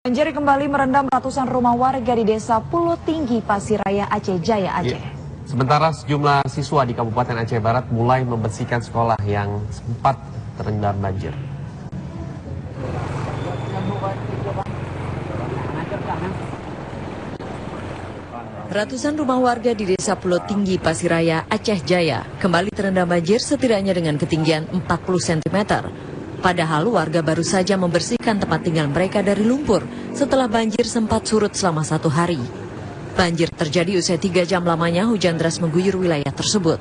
Banjir kembali merendam ratusan rumah warga di Desa Pulau Tinggi, Pasiraya, Aceh Jaya, Aceh. Sementara sejumlah siswa di Kabupaten Aceh Barat mulai membersihkan sekolah yang sempat terendam banjir. Ratusan rumah warga di Desa Pulau Tinggi, Pasiraya, Aceh Jaya kembali terendam banjir setidaknya dengan ketinggian 40 cm. Padahal warga baru saja membersihkan tempat tinggal mereka dari lumpur setelah banjir sempat surut selama 1 hari. Banjir terjadi usai 3 jam lamanya hujan deras mengguyur wilayah tersebut.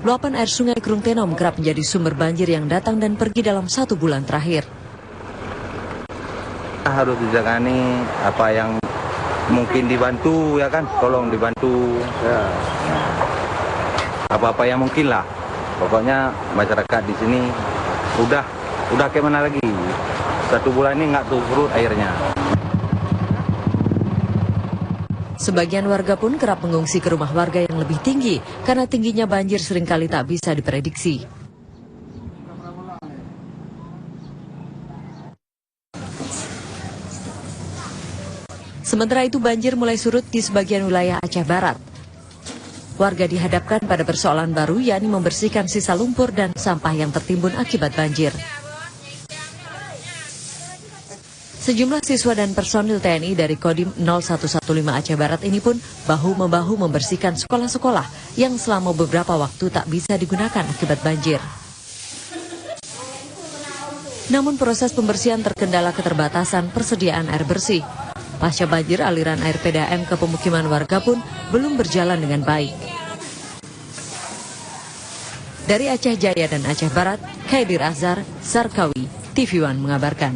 Luapan air sungai Krung Tenom kerap menjadi sumber banjir yang datang dan pergi dalam 1 bulan terakhir. Harus ditangani apa yang mungkin dibantu, ya kan, tolong dibantu ya. Apa-apa yang mungkin lah. Pokoknya masyarakat di sini udah kayak mana lagi, 1 bulan ini nggak turut airnya. Sebagian warga pun kerap mengungsi ke rumah warga yang lebih tinggi karena tingginya banjir seringkali tak bisa diprediksi. Sementara itu banjir mulai surut di sebagian wilayah Aceh Barat. Warga dihadapkan pada persoalan baru, yakni membersihkan sisa lumpur dan sampah yang tertimbun akibat banjir. Sejumlah siswa dan personil TNI dari Kodim 0115 Aceh Barat ini pun bahu-membahu membersihkan sekolah-sekolah yang selama beberapa waktu tak bisa digunakan akibat banjir. Namun proses pembersihan terkendala keterbatasan persediaan air bersih. Pasca banjir, aliran air PDAM ke pemukiman warga pun belum berjalan dengan baik. Dari Aceh Jaya dan Aceh Barat, Khaidir Azhar, Sarkawi, TV One mengabarkan.